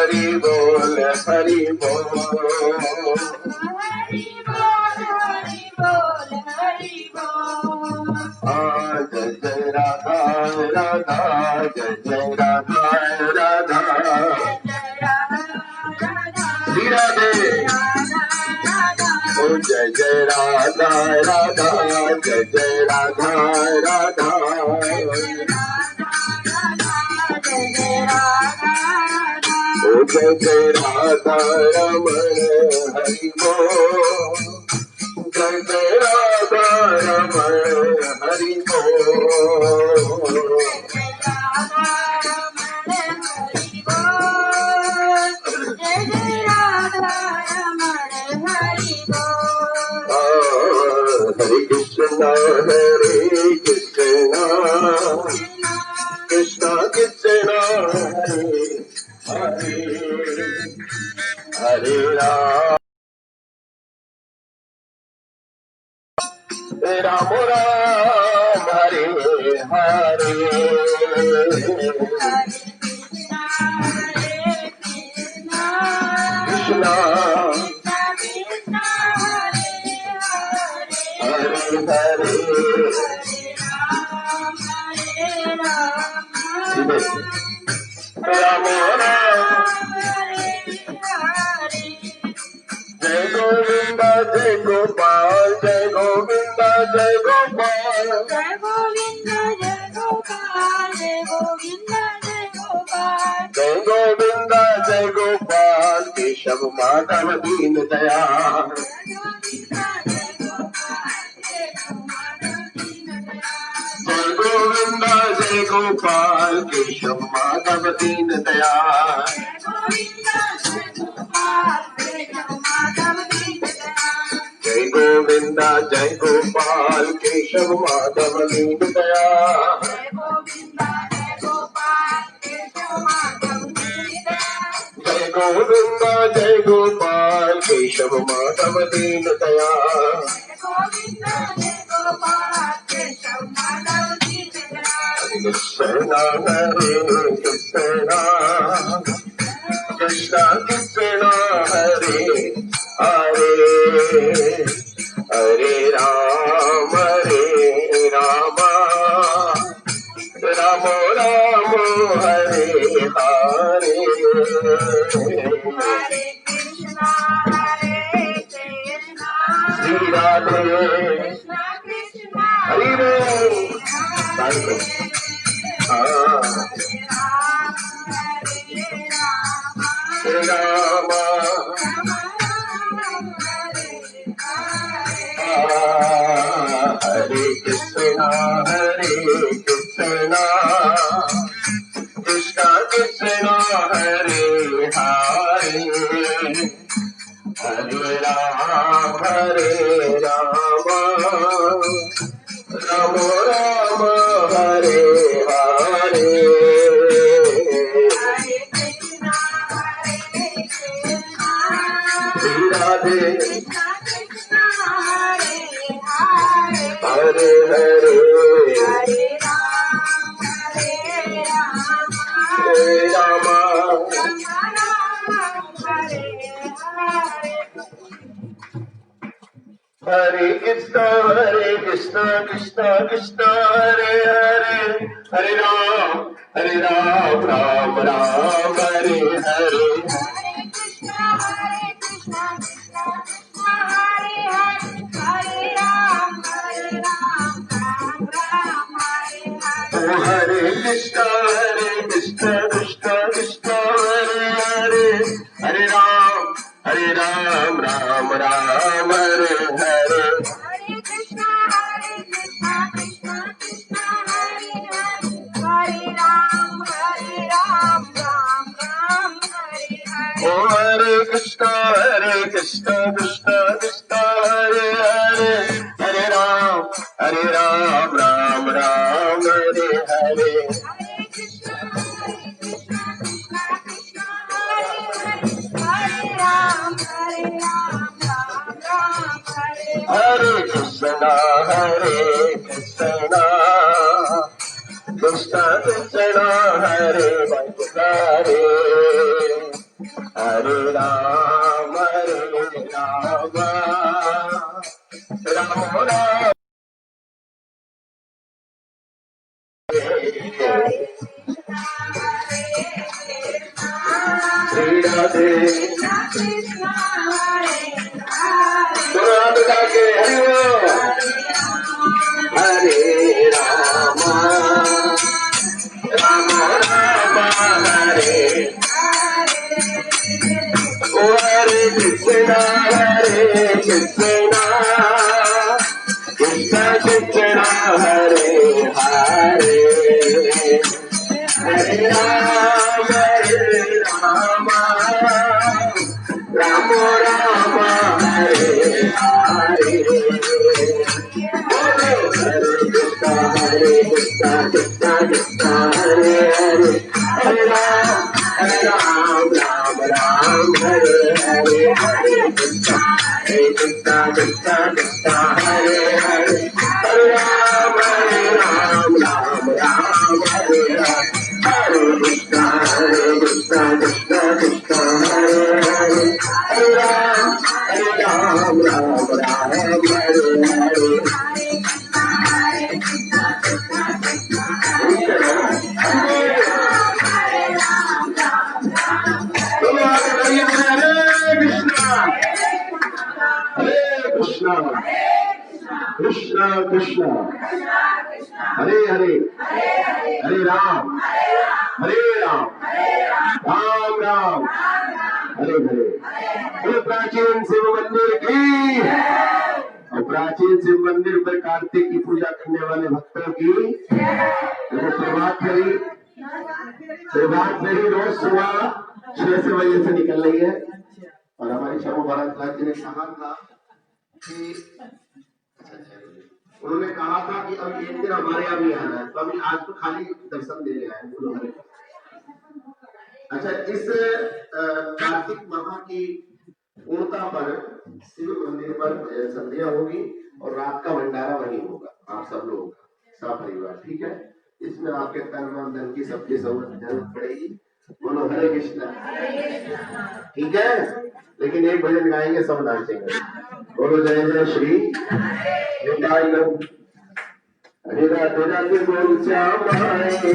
हरि बोल हरि बोल हरि बोल हरि बोल हरि बोल जय जय राधा राधा जय जय राधा राधा श्री राधे ओ जय जय राधा राधा जय जय राधा राधा ओ जय जय राधा रमण हरि बोल जय जय राधा रमण हरि बोल हरे कृष्णा कृष्णा कृष्णा हरे हरे राम राम राम हरे हरे कृष्णा हरे हरे राम राम जय गोविंद जय गोपाल जय गोविंद जय गोपाल जय गोविंद जय गोपाल जय गोविंद जय गोपाल जय गोविंद जय गोपाल केशव माधव दीन दयाल जय गोविंद जय गोपाल केशव माधव दीन दयाल जय गोविंद जय गोपाल केशव माधव दीन दयाल जय गोविंद जय गोपाल केशव माधव दीन दयाल कृष्ण हरे कृष्ण कृष्ण कृष्ण हरे हरे हरे राम राम राम हरे हरे श्री राधे हरि बोल श्री राम हरे कृष्ण कृष्ण कृष्ण हरे हरे हरे राम राम राम हरे हरे श्री राधे हरे हरे हरे राम हरे कृष्ण कृष्ण कृष्ण हरे हरे हरे राम राम राम हरे हरे हरे कृष्ण कृष्ण कृष्ण हरे हरे हरे राम राम राम हरे हरे ओ हरे कृष्ण कृष्ण कृष्ण हरे हरे हरे राम राम राम हरे हरे हरे कृष्ण कृष्ण कृष्ण हरे हरे राम राम राम श्री राधे दोनों हाथ उठा के हरे राम राम राम हरे ओ हरे कृष्णा कृष्ण कृष्ण हरे हरे हरे राम राम राम हरे हरे हरे कृष्णा कृष्णा कृष्णा हरे हरे हरे राम राम राम हरे हरे हरे कृष्णा कृष्णा कृष्णा हरे हरे हरे राम राम राम हरे हरे कृष्णा कृष्णा कृष्णा हरे हरे हरे राम राम हरे हरे कृष्णा कृष्णा कृष्णा हरे हरे हरे राम राम राम हरे हरे। तो प्राचीन शिव मंदिर की और प्राचीन शिव मंदिर पर कार्तिक की पूजा करने वाले भक्तों की प्रभात फेरी रोज सुबह 6 बजे से निकल रही है। और हमारी शर्मा भारत जी ने कहा था कि उन्होंने कहा था कि अब एक दिन हमारे यहाँ भी आना है, तो अभी आज तो खाली दर्शन देने आए बोलो हरे। अच्छा, इस कार्तिक माह की पूर्णता पर शिव मंदिर पर संध्या होगी और रात का भंडारा वहीं होगा। आप सब लोग सब परिवार, ठीक है। इसमें आपके तन मन धन की सबकी जरूरत पड़ेगी। बोलो हरे कृष्णा, ठीक है। लेकिन एक भजन गाएंगे, सब नाचेंगे। बोलो जय जय श्री निताई गौर। हरे राधे राधे बोल श्यामाएंगे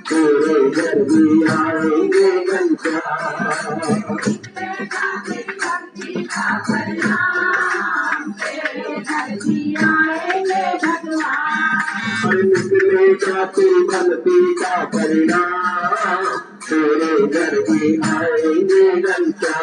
तेरे घर भी आएंगे घंटा निकले जाते बनती का परिणाम तेरे घर भी आएंगे घंटा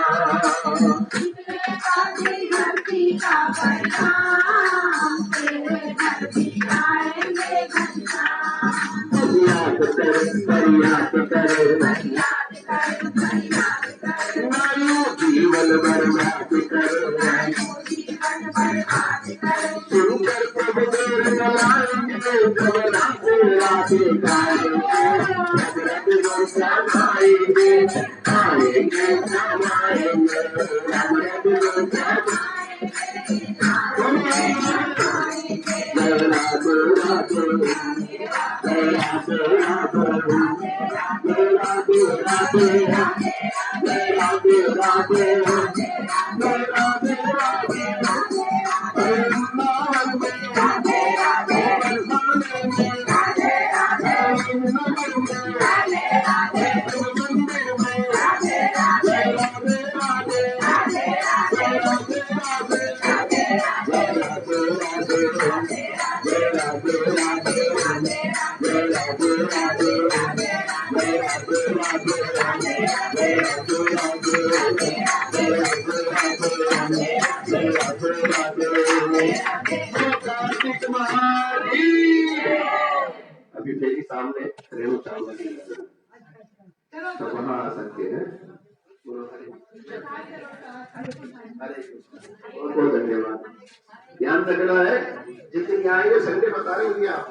याद करे नायु जीवन बर्बाद करे सुंदर प्रभु देर लाएंगे कमला से राधे गाएंगे आएंगे आएंगे समाएंगे कार्तिक महारी अभी मेरी सामने रेणु चावला की तो वहाँ आ सकते हैं। बोलो हरे बहुत बहुत धन्यवाद। ध्यान रखना है जिस दिन यहाँ आएंगे संडे बता रहे होंगे आप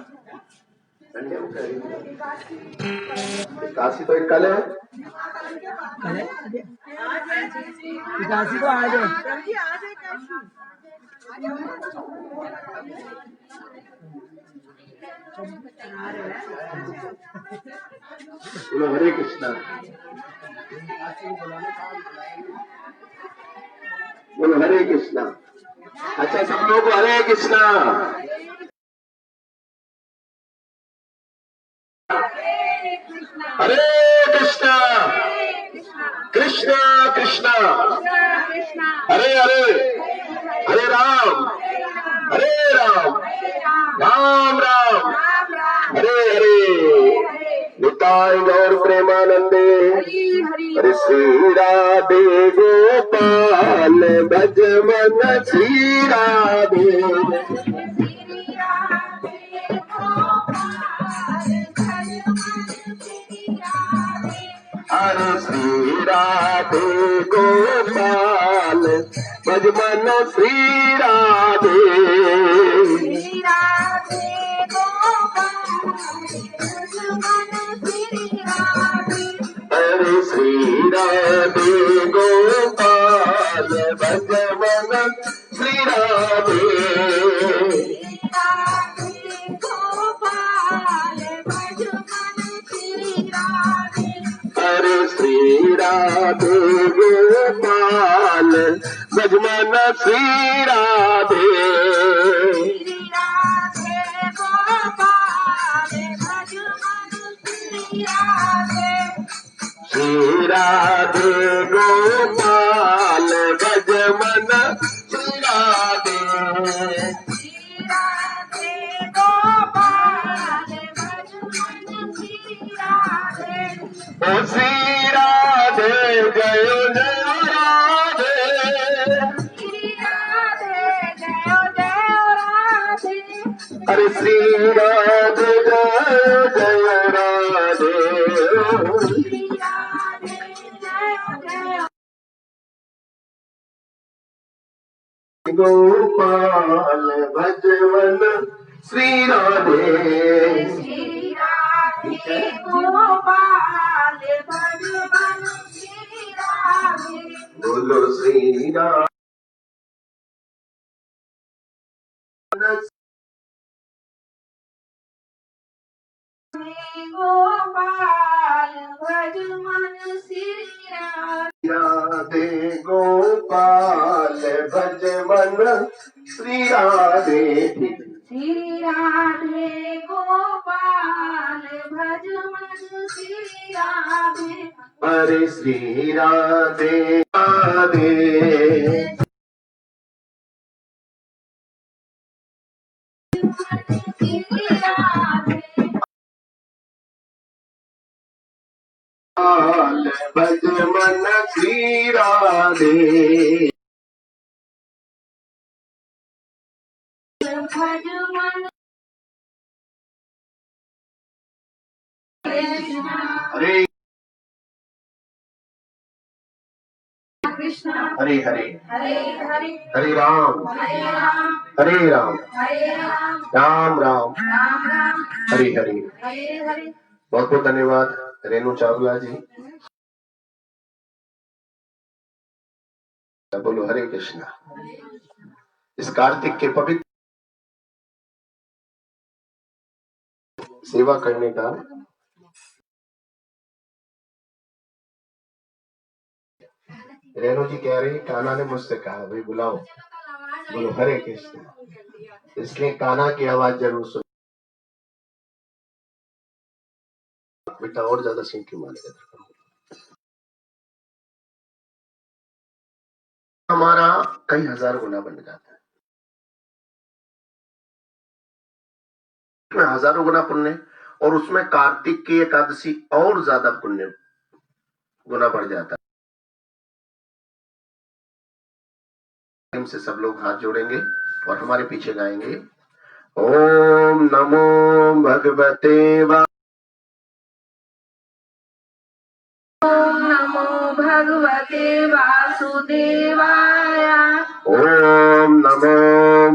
संडे को करेंगे काशी तो एक कल है काशी को आ जाए बोलो हरे कृष्णा बोलो हरे कृष्णा। अच्छा सब लोग हरे कृष्णा हरे कृष्णा कृष्णा कृष्णा हरे हरे हरे राम राम राम हरे हरे निताय गौर प्रेमानंदे हरे श्री राधे गोपाल भज मन श्री राधे हरे श्री राधे गोपाल भज मन श्री राधे हरे श्री राधे गोपाल भज मन श्री राधे हरे श्री राधे गोपाल भज मन श्री राधे श्री राधे गोपाल भज मन श्री राधे ओ श्री राधे जय जय राधे हरे श्री राधे जय जय राधे गोपाल भज मन श्री राधे बोलो श्री राम गोपाल भज मन श्री राधे राधे गोपाल भज मन श्री राधे श्री राधे गोपाल भज मन श्री राधे हरे श्री राधे राधे श्री राधे गोपाल भज मन श्री राधे भज मन हरे कृष्ण हरे हरे हरे हरे हरे राम हरे राम राम राम राम राम हरे हरे। हरे हरे बहुत बहुत धन्यवाद रेणु चावला जी। बोलो हरे कृष्णा। इस कार्तिक के पवित्र सेवा करने का रेणु जी कह रही कान्हा ने मुझसे कहा भाई बुलाओ बोलो हरे कृष्णा, इसलिए कान्हा की आवाज जरूर सुन। बेटा और ज्यादा सिंह क्यों मारेगा, हमारा कई हजार गुना बन जाता है, उसमें हजारों गुना पुण्य और उसमें कार्तिक की एकादशी और ज्यादा पुण्य गुना बढ़ जाता है। प्रेम से सब लोग हाथ जोड़ेंगे और हमारे पीछे गाएंगे। ओम नमो भगवते ओम नमो भगवते वासुदेवाय। ओम नमो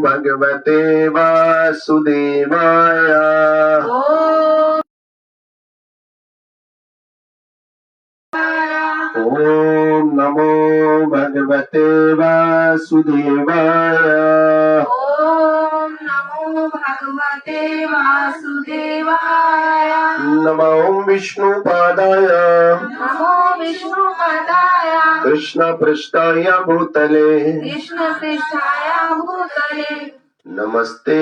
भगवते वासुदेवाय। ओम ओम नमो भगवते वासुदेवाय। ओम नमो भगवते वासुदेवाय। नमो विष्णुपादाय नमो विष्णुपदाय कृष्ण पृष्ठाय भूतले कृष्ण पृष्ठाय भूतले नमस्ते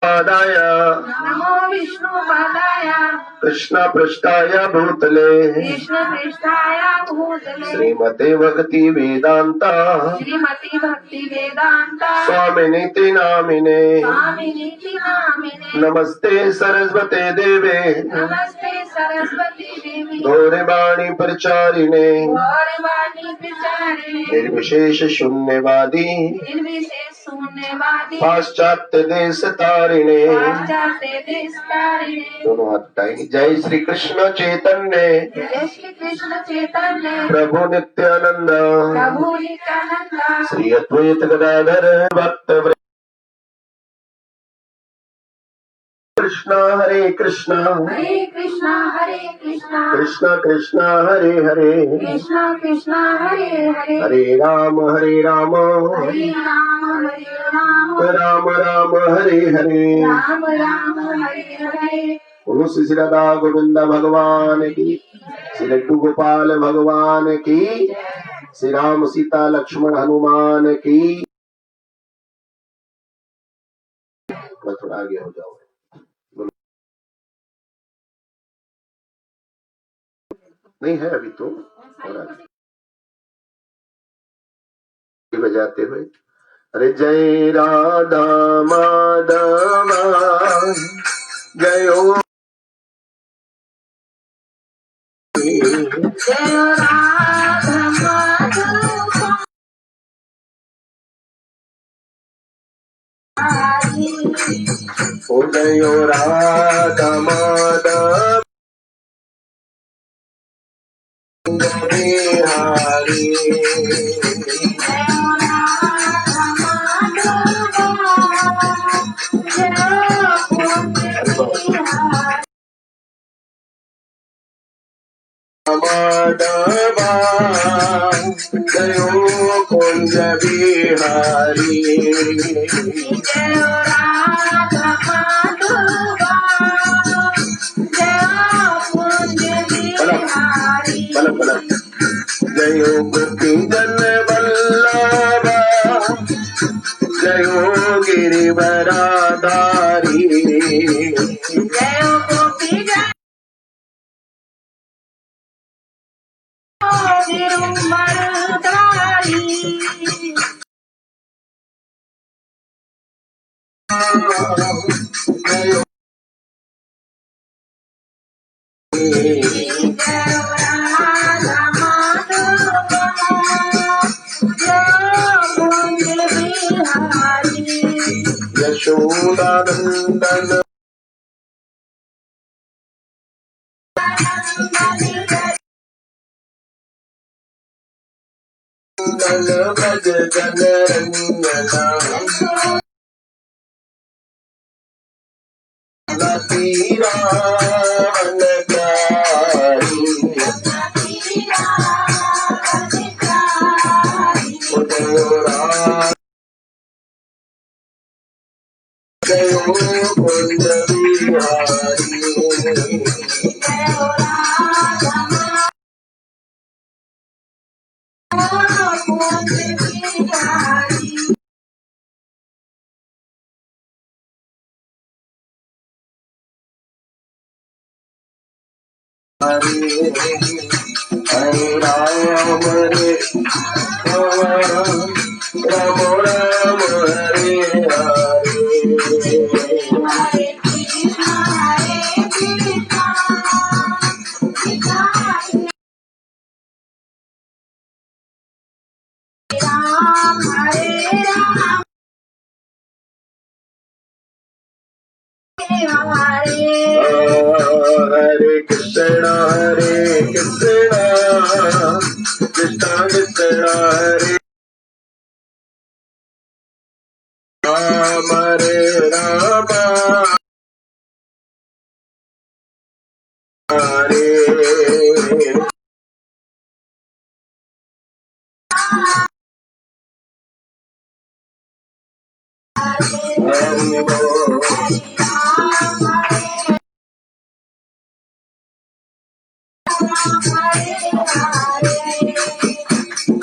पादाय नमो विष्णुपदाय कृष्ण पृष्ठाय भूतले कृष्ण पृष्ठाय भूतले श्रीमते भक्ति वेदांता श्रीमती भक्ति वेदांत स्वामिनीति नामिने स्वामिनीति नामिने नमस्ते सरस्वते देवे नमस्ते सरस्वती देवी गौरवाणी प्रचारिणे गौरवाणी प्रचारिणे निर्विशेष शून्यवादी निर्विशेष शून्यवादी पाश्चात्य देश तारिणे। पाश्चात्य देश तारिणे। दोनों हाथ उठाएंगे। जय श्री कृष्ण चैतन्य जय श्री कृष्ण चैतन्य प्रभु नित्यानंद प्रभु नित्यानंद श्री अद्वैत गदाधर भक्त वृंद। कृष्ण हरे कृष्ण हरे कृष्णा कृष्ण कृष्ण हरे हरे कृष्णा कृष्णा हरे हरे हरे राम हरे राम राम राम हरे हरे। राम राम हरे हरे। बोलो श्री राधा गोविंद भगवान की, श्री लड्डू गोपाल भगवान की, श्री राम सीता लक्ष्मण हनुमान की। थोड़ा आगे हो जाओ। नहीं है अभी तो और आगे बजाते हुए। अरे जय राधा माधवा जय ओ जय राधा माधव ओ जय ओ राधा माधव बिहारी। माधवा जयो कुंज बिहारी। जय राधा माधवा जय कुंज बिहारी। जयो गोपी जन वल्लभा जयो गिरिवराधारी। जय गोपी जय गिरुमरधारी। जयो जय राधा माधवा जय कुंज बिहारी। यशोदानंदन भज जन रंजना तीरा जयो कुंज बिहारी। हरे राम रे राम राम हरे हरे। हरे राम हरे कृष्णा कृष्णा कृष्णा हरे राम हरे राम हरे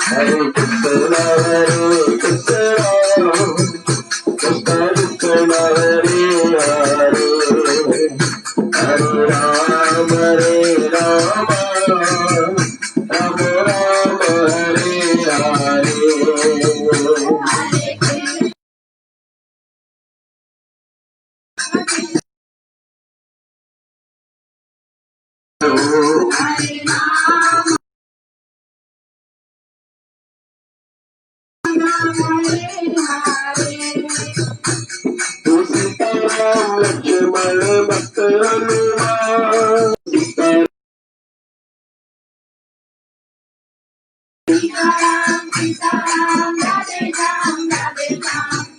हरि बोल हरे कृष्णा कृष्णा कृष्णा हरे हरे हरे राम राम राम हरे हरे तू सीताराम लक्ष्मण भक्त हनुमान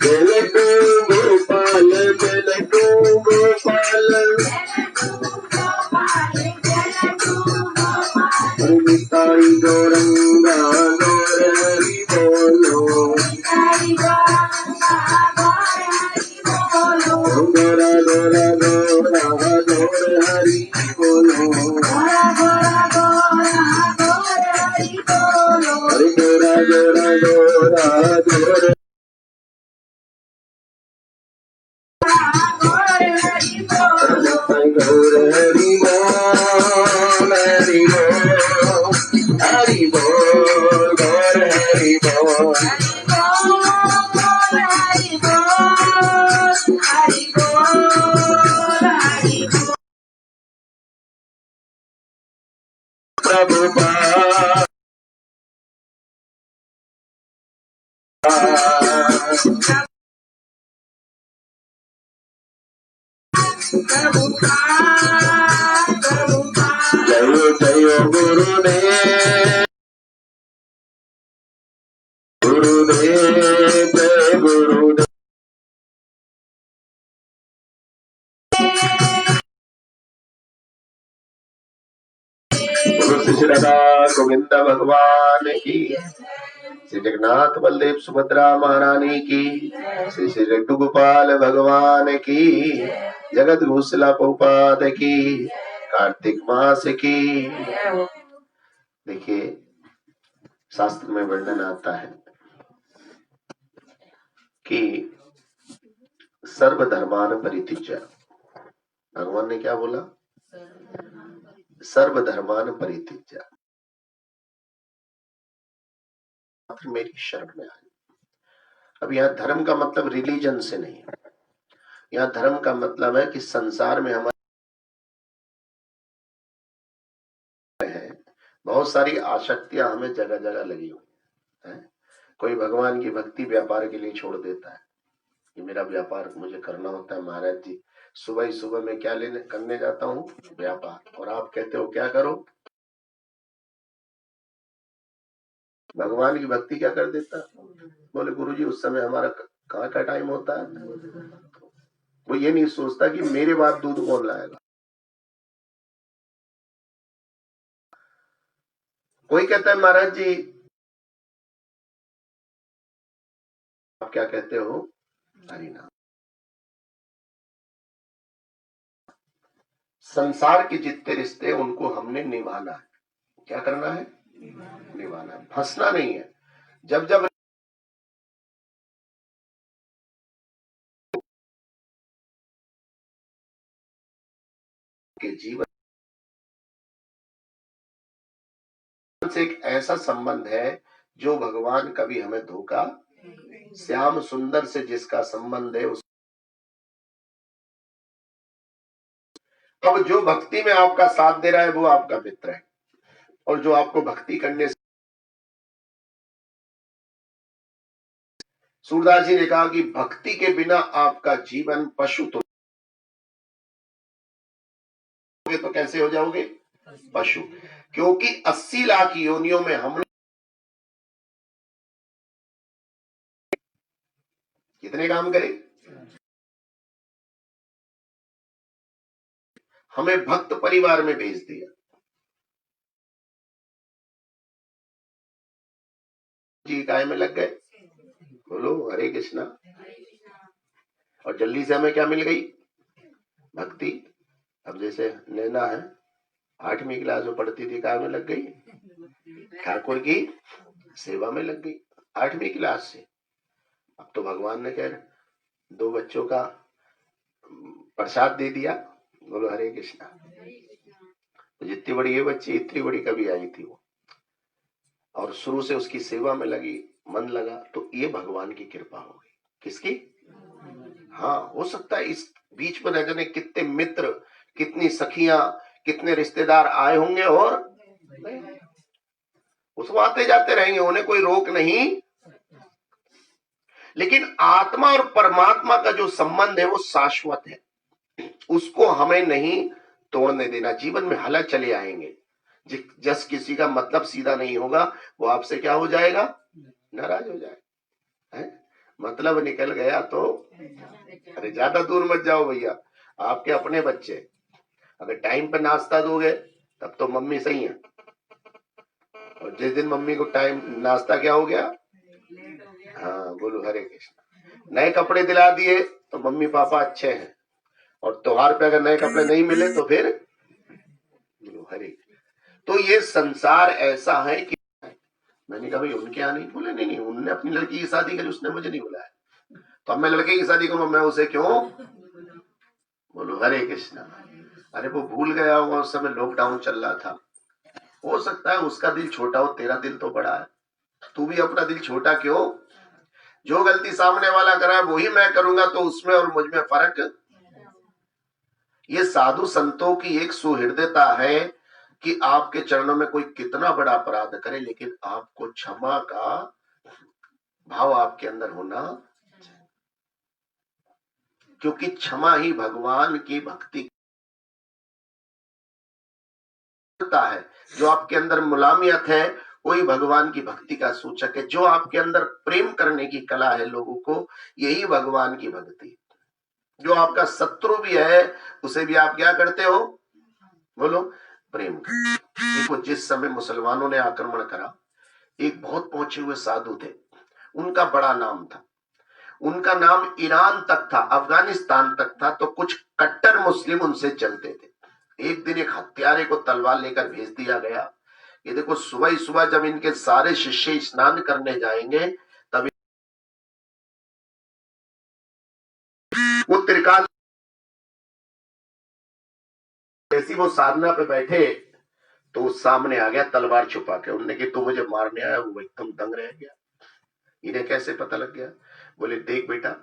जलको गोपाल जलको गोपाल निताई गौरंगा गौर हरि बोलो गोरा गोरा गोरा गौर हरि बोलो हरे गोरा गोरा गोरा गौर गौर हरि बोल हरि बोल हरि बोल गौर हरि बोल प्रभुपाद जय जय गुरुदेव गुरुदेव जय गुरुदेव गुरु श्री राधा गोविंद भगवान की श्री जगन्नाथ बलदेव सुभद्रा महारानी की श्री श्री लड्डू गोपाल भगवान की जगत घोषला प्रभुपाद की कार्तिक मास की। देखिए शास्त्र में वर्णन आता है कि सर्वधर्मान परित्यज्य, भगवान ने क्या बोला? सर्वधर्मान परित्यज्य, मेरी शरण में आए। अब यहाँ धर्म का मतलब रिलीजन से नहीं है, यहाँ धर्म का मतलब है कि संसार में हमारे हैं बहुत सारी आसक्तियां हमें जगह जगह लगी हुई है। कोई भगवान की भक्ति व्यापार के लिए छोड़ देता है कि मेरा व्यापार मुझे करना होता है। महाराज जी सुबह ही सुबह मैं क्या लेने करने जाता हूँ? व्यापार। और आप कहते हो क्या करो? भगवान की भक्ति क्या कर देता? बोले गुरुजी उस समय हमारा कहाँ का टाइम होता है। वो ये नहीं सोचता कि मेरे बाद दूध कौन लाएगा। कोई कहता है महाराज जी आप क्या कहते हो? हरि नाम। संसार के जितने रिश्ते उनको हमने निभाना है। क्या करना है? निभाना है, फंसना नहीं है। जब जब के जीवन से एक ऐसा संबंध है जो भगवान कभी हमें धोखा, श्याम सुंदर से जिसका संबंध है उस अब जो भक्ति में आपका साथ दे रहा है वो आपका मित्र है, और जो आपको भक्ति करने से सूरदास जी ने कहा कि भक्ति के बिना आपका जीवन पशु तो कैसे हो जाओगे? पशु। क्योंकि 80 लाख योनियों में हम कितने काम करें? हमें भक्त परिवार में भेज दिया। जी काय में लग गए, बोलो हरे कृष्णा। और जल्दी से हमें क्या मिल गई? भक्ति। अब जैसे नैना है, 8वीं क्लास में पढ़ती थी, काय में लग गई? ठाकुर की सेवा में लग गई 8वीं क्लास से। अब तो भगवान ने कह 2 बच्चों का प्रसाद दे दिया, बोलो हरे कृष्णा। तो जितनी बड़ी ये बच्ची इतनी बड़ी कभी आई थी वो, और शुरू से उसकी सेवा में लगी, मन लगा, तो ये भगवान की कृपा हो गई। किसकी? हाँ, हो सकता है इस बीच में न जाने कितने मित्र, कितनी सखियां, कितने रिश्तेदार आए होंगे और उसको आते जाते रहेंगे, उन्हें कोई रोक नहीं। लेकिन आत्मा और परमात्मा का जो संबंध है वो शाश्वत है, उसको हमें नहीं तोड़ने देना। जीवन में हालात चले आएंगे, जस किसी का मतलब सीधा नहीं होगा वो आपसे क्या हो जाएगा? नाराज हो जाएगा। है? मतलब निकल गया तो अरे ज्यादा दूर मत जाओ भैया, आपके अपने बच्चे अगर टाइम पे नाश्ता दोगे तब तो मम्मी सही है, और जिस दिन मम्मी को टाइम नाश्ता क्या हो गया, हाँ बोलो हरे कृष्ण, नए कपड़े दिला दिए तो मम्मी पापा अच्छे हैं, और त्योहार पे अगर नए कपड़े नहीं मिले तो फिर बोलो हरे। तो ये संसार ऐसा है कि मैंने कहा भाई उनके यहाँ नहीं, बोले नहीं नहीं, उनने अपनी लड़की की शादी करी, उसने मुझे नहीं बुलाया, तो अब मैं लड़के की शादी करूं, मैं उसे क्यों? बोलो हरे कृष्णा। अरे वो भूल गया होगा, उस समय लॉकडाउन चल रहा था, हो सकता है उसका दिल छोटा हो, तेरा दिल तो बड़ा है, तू भी अपना दिल छोटा क्यों? जो गलती सामने वाला करा है वही मैं करूंगा, तो उसमें और मुझ में फर्क। ये साधु संतों की एक सुहृदयता है कि आपके चरणों में कोई कितना बड़ा अपराध करे, लेकिन आपको क्षमा का भाव आपके अंदर होना, क्योंकि क्षमा ही भगवान की भक्ति है। जो आपके अंदर मुलामियत है वही भगवान की भक्ति का सूचक है। जो आपके अंदर प्रेम करने की कला है लोगों को, यही भगवान की भक्ति। जो आपका शत्रु भी है उसे भी आप क्या करते हो? बोलो प्रेम करते। देखो जिस समय मुसलमानों ने आक्रमण करा, एक बहुत पहुंचे हुए साधु थे, उनका बड़ा नाम था, उनका नाम ईरान तक था, अफगानिस्तान तक था, तो कुछ कट्टर मुस्लिम उनसे चलते थे। एक दिन एक हत्यारे को तलवार लेकर भेज दिया गया, ये देखो सुबह ही सुबह जब इनके सारे शिष्य स्नान करने जाएंगे तब वो त्रिकाल, जैसी वो साधना पे बैठे तो उस सामने आ गया तलवार छुपा के, उन्होंने कि तू मुझे मारने आया, वो एकदम दंग रह गया। इन्हें कैसे पता लग गया? बोले देख बेटा,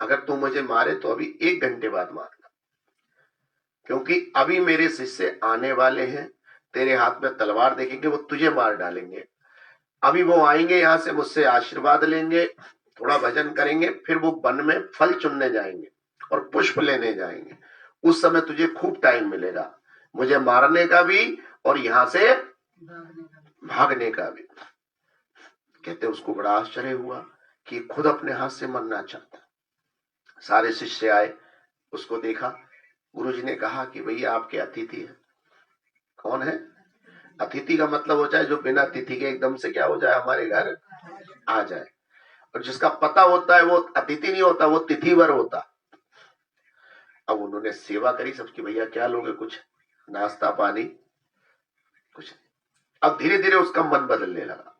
अगर तू मुझे मारे तो अभी 1 घंटे बाद मारना, क्योंकि अभी मेरे शिष्य आने वाले हैं, तेरे हाथ में तलवार देखेंगे वो तुझे मार डालेंगे। अभी वो आएंगे यहाँ से मुझसे आशीर्वाद लेंगे, थोड़ा भजन करेंगे, फिर वो वन में फल चुनने जाएंगे और पुष्प लेने जाएंगे। उस समय तुझे खूब टाइम मिलेगा मुझे मारने का भी और यहाँ से भागने का भी। कहते उसको बड़ा आश्चर्य हुआ कि खुद अपने हाथ से मरना चाहता। सारे शिष्य आए, उसको देखा, गुरुजी ने कहा कि भैया आपके अतिथि है। कौन है? अतिथि का मतलब होता है जो बिना तिथि के एकदम से क्या हो जाए, हमारे घर आ जाए, और जिसका पता होता है वो अतिथि नहीं होता, वो तिथिवर होता। अब उन्होंने सेवा करी सबकी, भैया क्या लोगे, कुछ नाश्ता पानी, कुछ। अब धीरे धीरे उसका मन बदलने लगा।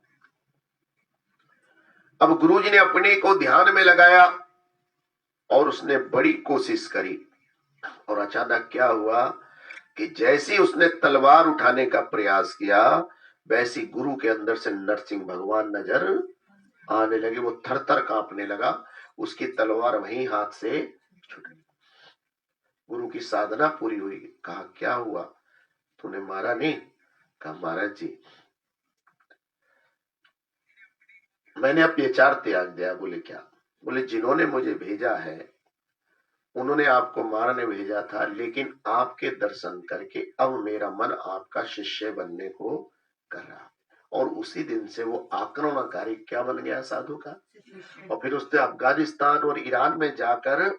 अब गुरुजी ने अपने को ध्यान में लगाया और उसने बड़ी कोशिश करी, और अचानक क्या हुआ कि जैसे उसने तलवार उठाने का प्रयास किया, वैसी गुरु के अंदर से नरसिंह भगवान नजर आने लगे। वो थर थर कांपने लगा, उसकी तलवार वहीं हाथ से छूट गई। गुरु की साधना पूरी हुई। कहा क्या हुआ, तूने मारा नहीं? कहा महाराज जी मैंने अब विचार त्याग दिया। बोले क्या? बोले जिन्होंने मुझे भेजा है उन्होंने आपको मारने भेजा था, लेकिन आपके दर्शन करके अब मेरा मन आपका शिष्य बनने को कर रहा। और उसी दिन से वो आक्रमणकारी क्या बन गया साधु का। और फिर उसने अफगानिस्तान और ईरान में जाकर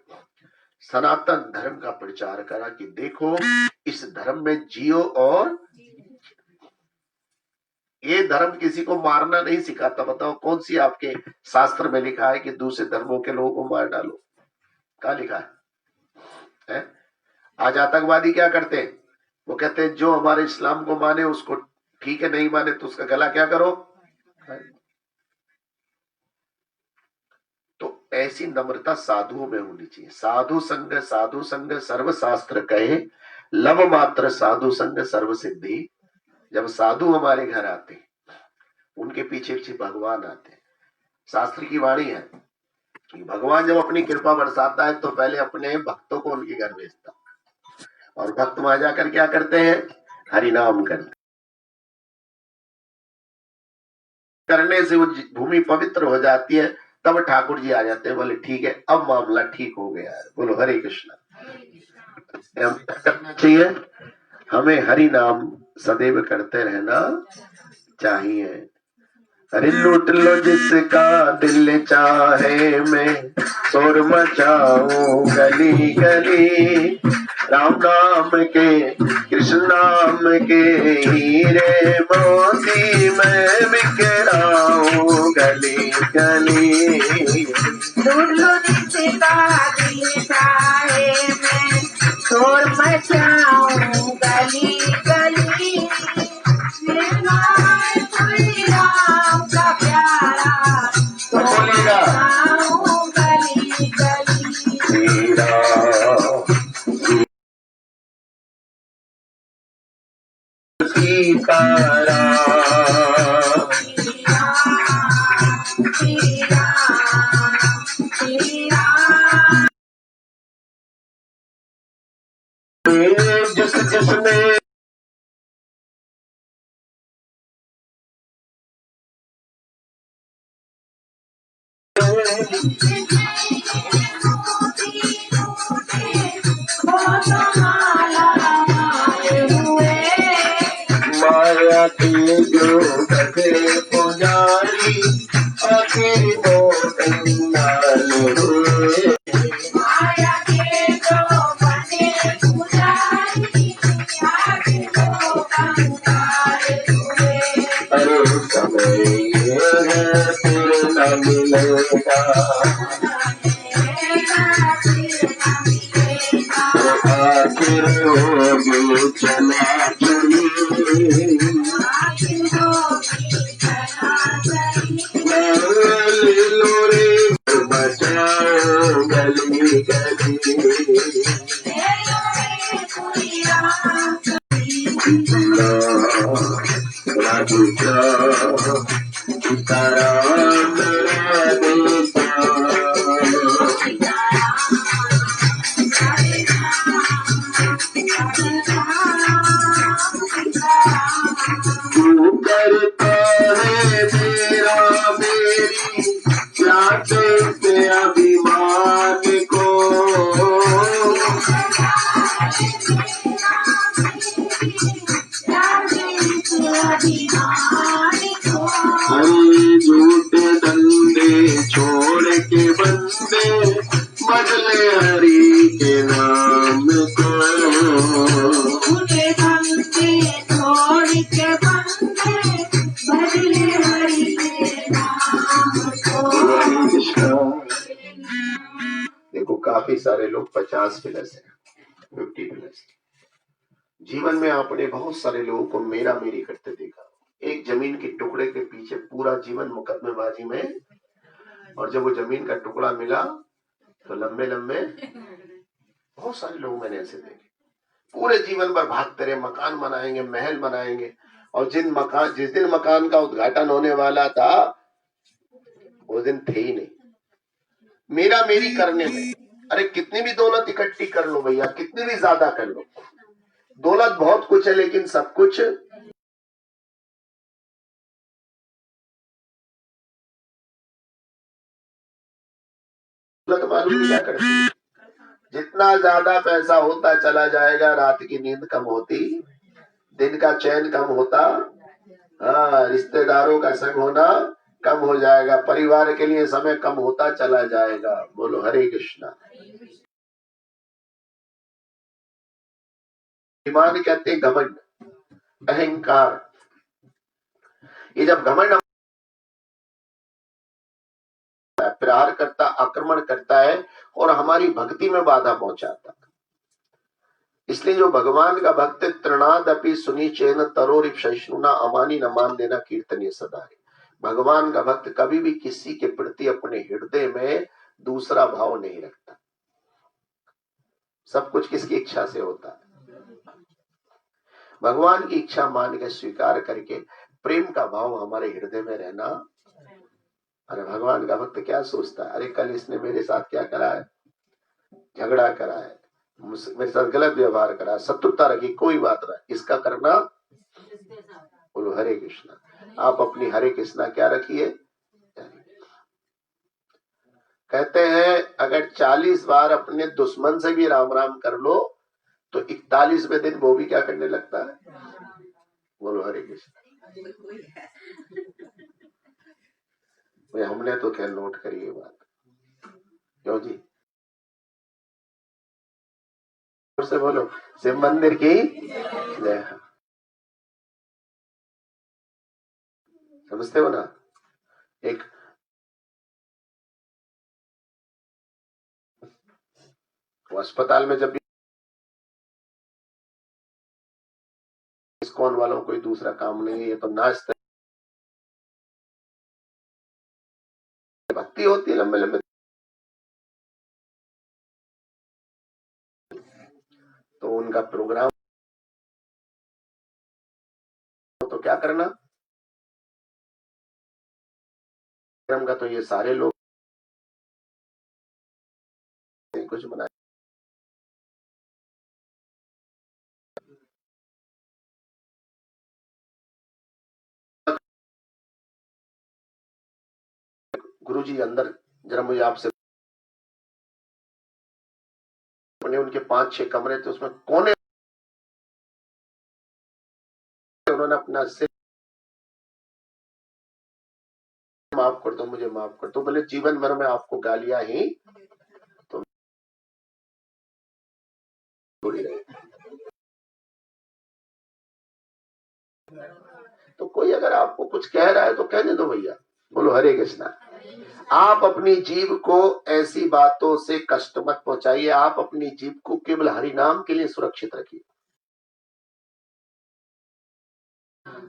सनातन धर्म का प्रचार करा कि देखो इस धर्म में जियो, और ये धर्म किसी को मारना नहीं सिखाता। बताओ कौन सी आपके शास्त्र में लिखा है कि दूसरे धर्मों के लोगों को मार डालो? क्या लिखा है? आज आतंकवादी क्या करते हैं? वो कहते हैं जो हमारे इस्लाम को माने उसको ठीक है, नहीं माने तो उसका गला क्या करो। तो ऐसी नम्रता साधुओं में होनी चाहिए। साधु संग सर्व शास्त्र कहे, लव मात्र साधु संग सर्व सिद्धि। जब साधु हमारे घर आते उनके पीछे पीछे भगवान आते। शास्त्र की वाणी है कि भगवान जब अपनी कृपा बरसाता है तो पहले अपने भक्तों को उनके घर भेजता, और भक्त वहां जाकर क्या करते हैं? हरिनाम करने से वो भूमि पवित्र हो जाती है। तब ठाकुर जी आ जाते हैं, बोले ठीक है अब मामला ठीक हो गया है। बोलो हरे कृष्णा। करना चाहिए, हमें हरि नाम सदैव करते रहना चाहिए। अरे लूट लो जिसका दिल चाहे, मैं शोर मचाऊं गली गली। राम नाम के कृष्ण नाम के हीरे मोती मैं बिखराऊं गली गली। लूट लो जिसका दिल चाहे, मैं शोर मचाऊं गली गली। मेरा नाम श्री राम का प्यारा, शोर मचाऊं गली गली। श्री राम सीताराम श्री राम श्री राम श्री राम। जिस जिसने माया के जो गधे पुजारी, आखिर वो कंगाल हुए। माया के जो बने पुजारी, आखिर वो कंगाल हुए। अरे समय ये है फिर न मिलेगा, आखिर होगी चला चली। लोरे बचाओ गली गली। राधु सीताराम राधे तू करता है मेरा मेरी जाते से अभिमान को। हरी झूठे धंधे छोड़ के बंदे, बदले हरि के नाम को। देखो काफी सारे लोग 50 प्लस है, 50 प्लस। जीवन में आपने बहुत सारे लोगों को मेरा मेरी करते देखा। एक जमीन के टुकड़े के पीछे पूरा जीवन मुकदमेबाजी में, और जब वो जमीन का टुकड़ा मिला तो लंबे लंबे बहुत सारे लोग मैंने ऐसे देखे। पूरे जीवन भर भागते रहे, मकान बनाएंगे, महल बनाएंगे, और जिस दिन मकान का उद्घाटन होने वाला था उस दिन थे ही नहीं। मेरा मेरी करने में, अरे कितनी भी दौलत इकट्ठी कर लो भैया, कितनी भी ज्यादा कर लो, दौलत बहुत कुछ है लेकिन सब कुछ तो मालूम नहीं क्या करती है। जितना ज्यादा पैसा होता चला जाएगा, रात की नींद कम होती, दिन का चैन कम होता, हाँ, रिश्तेदारों का संग होना कम हो जाएगा, परिवार के लिए समय कम होता चला जाएगा। बोलो हरे कृष्णा। ईमान कहते हैं घमंड, अहंकार। ये जब घमंड प्रहार करता, आक्रमण करता है और हमारी भक्ति में बाधा पहुंचाता। इसलिए जो भगवान का भक्त तृणादपि सुनी चैन तरोरिप सहिष्णुना अमानी न मान देना कीर्तनीय सदा है। भगवान का भक्त कभी भी किसी के प्रति अपने हृदय में दूसरा भाव नहीं रखता। सब कुछ किसकी इच्छा से होता है? भगवान की इच्छा मान के स्वीकार करके प्रेम का भाव हमारे हृदय में रहना। अरे भगवान का भक्त क्या सोचता है, अरे कल इसने मेरे साथ क्या करा है, झगड़ा करा है, मेरे साथ गलत व्यवहार करा, शत्रुता रखी, कोई बात नहीं, इसका करना। बोलो हरे कृष्णा। आप अपनी हरे कृष्णा क्या रखिए। कहते हैं अगर 40 बार अपने दुश्मन से भी राम राम कर लो तो 41वें दिन वो भी क्या करने लगता है। बोलो हरे कृष्णा। भाई हमने तो क्या नोट करी ये बात, क्यों जी? से बोलो शिव मंदिर की जय। समझते हो ना? एक अस्पताल में जब भी इस्कॉन वालों कोई दूसरा काम नहीं है, ये तो नाचते भक्ति होती है लंबे लंबे। तो उनका प्रोग्राम तो क्या करना, प्रोग्राम का तो ये सारे लोग कुछ बनाए। गुरुजी अंदर जरा मुझे आपसे, उनके 5-6 कमरे थे, उसमें कोने उन्होंने अपना सिर, माफ कर दो मुझे, माफ कर दो, बोले जीवन भर में आपको गालियां ही तो थोड़ी रहे। तो कोई अगर आपको कुछ कह रहा है तो कहने दो भैया। बोलो हरे कृष्णा। आप अपनी जीव को ऐसी बातों से कष्ट मत पहुंचाइए। आप अपनी जीव को केवल हरि नाम के लिए सुरक्षित रखिए।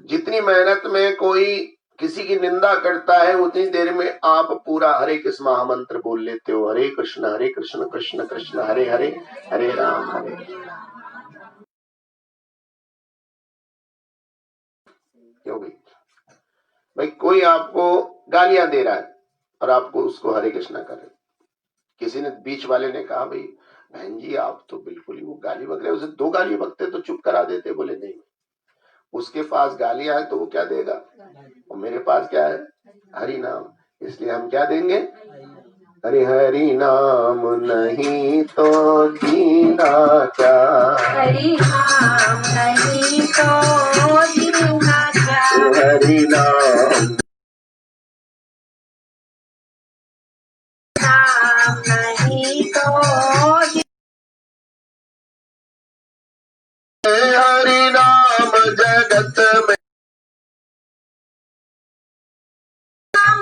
जितनी मेहनत में कोई किसी की निंदा करता है उतनी देर में आप पूरा हरे कृष्ण महामंत्र बोल लेते हो। हरे कृष्ण कृष्ण कृष्ण हरे हरे, हरे राम हरे। क्यों भाई कोई आपको गालियां दे रहा है और आपको उसको हरे कृष्णा कर रहे। किसी ने बीच वाले ने कहा भाई बहन जी आप तो बिल्कुल ही वो गाली बक रहे, उसे 2 गाली बकते तो चुप करा देते। बोले नहीं, उसके पास गालियां है तो वो क्या देगा, और मेरे पास क्या है, हरि नाम, इसलिए हम क्या देंगे, हरि हरि नाम नहीं तो जीना क्या, हरि नाम नहीं तो जीना क्या, हरि नाम नाम नहीं तो हरि नाम जगत में,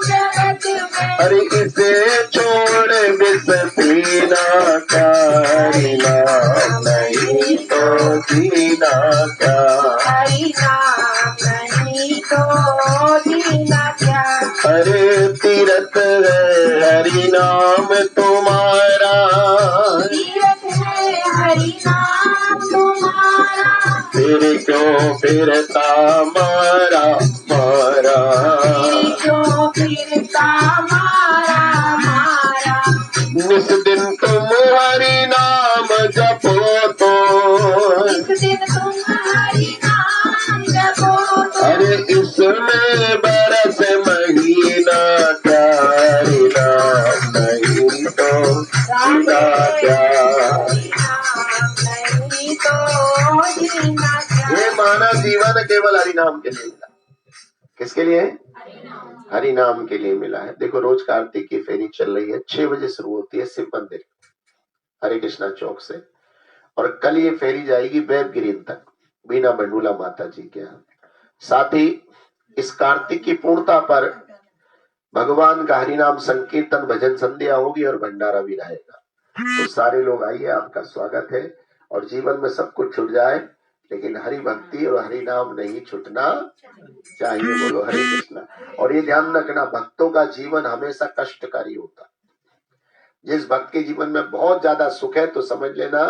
जगत में, हरि इसे छोड़ विष पीना क्या, हरि नाम नहीं तो जीना क्या, हरि नाम नहीं तो जीना क्या, हरे तीरथ है हरि नाम तुम्हारा, तीरथ है हरि नाम तुम्हारा, फिर क्यों फिरता मारा मारा, जो फिरता मारा मारा, निस दिन तुम हरि नाम जपो तो, इस दिन तुम हरि नाम जपो तो, अरे इसमें बरस महीना क्या, हरि नाम नहीं तो नहीं तो जीना क्या। ये मानव जीवन केवल हरि नाम के लिए मिला। किसके लिए? हरि नाम के लिए मिला है। देखो रोज कार्तिक की फेरी चल रही है, 6 बजे शुरू होती है शिव मंदिर हरे कृष्णा चौक से, और कल ये फेरी जाएगी वेब ग्रीन तक बीना बंडूला माता जी के यहाँ। साथ ही इस कार्तिक की पूर्णता पर भगवान का हरिनाम संकीर्तन भजन संध्या होगी और भंडारा भी रहेगा। तो सारे लोग आइए, आपका स्वागत है। और जीवन में सब कुछ छूट जाए लेकिन हरि भक्ति और हरि नाम नहीं छूटना चाहिए। बोलो हरे कृष्णा। और ये ध्यान रखना, भक्तों का जीवन हमेशा कष्टकारी होता। जिस भक्त के जीवन में बहुत ज्यादा सुख है तो समझ लेना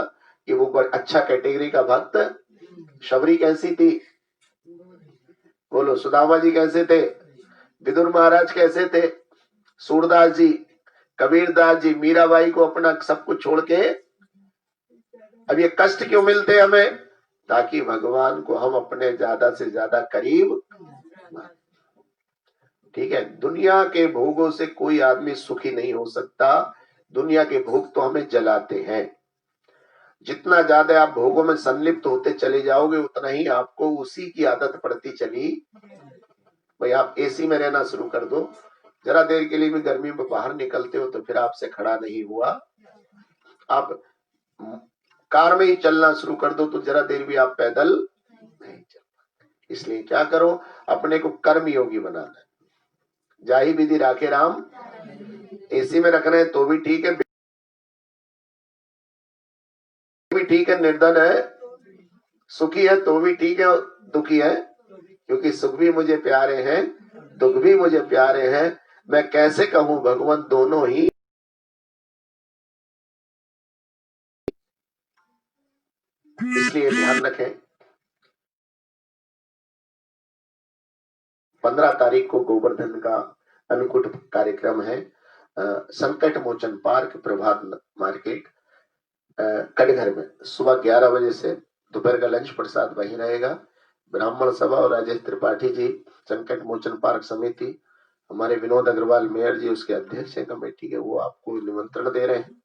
कि वो अच्छा कैटेगरी का भक्त। शबरी कैसी थी? बोलो। सुदामा जी कैसे थे? विदुर महाराज कैसे थे? सूरदास जी, कबीरदास जी, मीराबाई को अपना सब कुछ छोड़ के। अब ये कष्ट क्यों मिलते हमें? ताकि भगवान को हम अपने ज्यादा से ज्यादा करीब। ठीक है, दुनिया के भोगों से कोई आदमी सुखी नहीं हो सकता। दुनिया के भोग तो हमें जलाते हैं। जितना ज्यादा आप भोगों में संलिप्त होते चले जाओगे उतना ही आपको उसी की आदत पड़ती चली। भाई आप एसी में रहना शुरू कर दो, जरा देर के लिए भी गर्मी में बाहर निकलते हो तो फिर आपसे खड़ा नहीं हुआ। आप कार में ही चलना शुरू कर दो तो जरा देर भी आप पैदल नहीं चल। इसलिए क्या करो, अपने को कर्म योगी बनाना है। जाहि विधि राखे राम। एसी में रखना है तो भी ठीक है, भी ठीक है, निर्धन है, सुखी है तो भी ठीक है, दुखी है, क्योंकि सुख भी मुझे प्यारे हैं, दुख भी मुझे प्यारे हैं। मैं कैसे कहूं भगवान दोनों ही। इसलिए ध्यान रखें, 15 तारीख को गोवर्धन का अन्नकूट कार्यक्रम है। संकट मोचन पार्क, प्रभात मार्केट, कटघर में सुबह 11 बजे से दोपहर का लंच प्रसाद वहीं रहेगा। ब्राह्मण सभा और राजेश त्रिपाठी जी, संकट मोचन पार्क समिति, हमारे विनोद अग्रवाल मेयर जी उसके अध्यक्ष है कमेटी के, वो आपको निमंत्रण दे रहे हैं।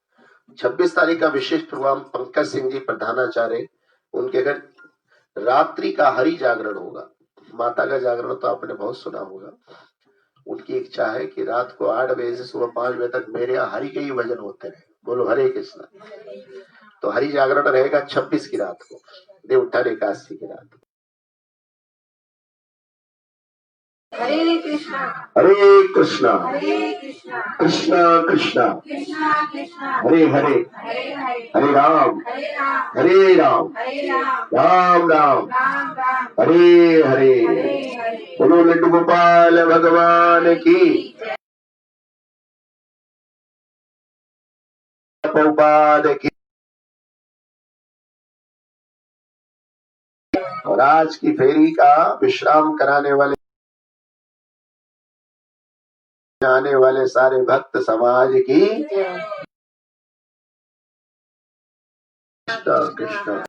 26 तारीख का विशेष प्रोग्राम पंकज सिंह जी प्रधानाचार्य, उनके घर रात्रि का हरि जागरण होगा। माता का जागरण तो आपने बहुत सुना होगा। उनकी इच्छा है कि रात को 8 बजे से सुबह 5 बजे तक मेरे यहाँ हरि के ही भजन होते रहे। बोलो हरे कृष्णा। तो हरि जागरण रहेगा 26 की रात को, देवउत्थान एकादशी की रात। हरे कृष्णा हरे कृष्णा कृष्णा कृष्णा कृष्णा कृष्णा हरे हरे हरे हरे हरे राम हरे राम राम राम राम राम हरे हरे। हरे हरे। बोलो लड्डू गोपाल भगवान की, प्रभुपाद की। और आज की फेरी का विश्राम कराने वाले आने वाले सारे भक्त समाज की। कृष्ण कृष्ण।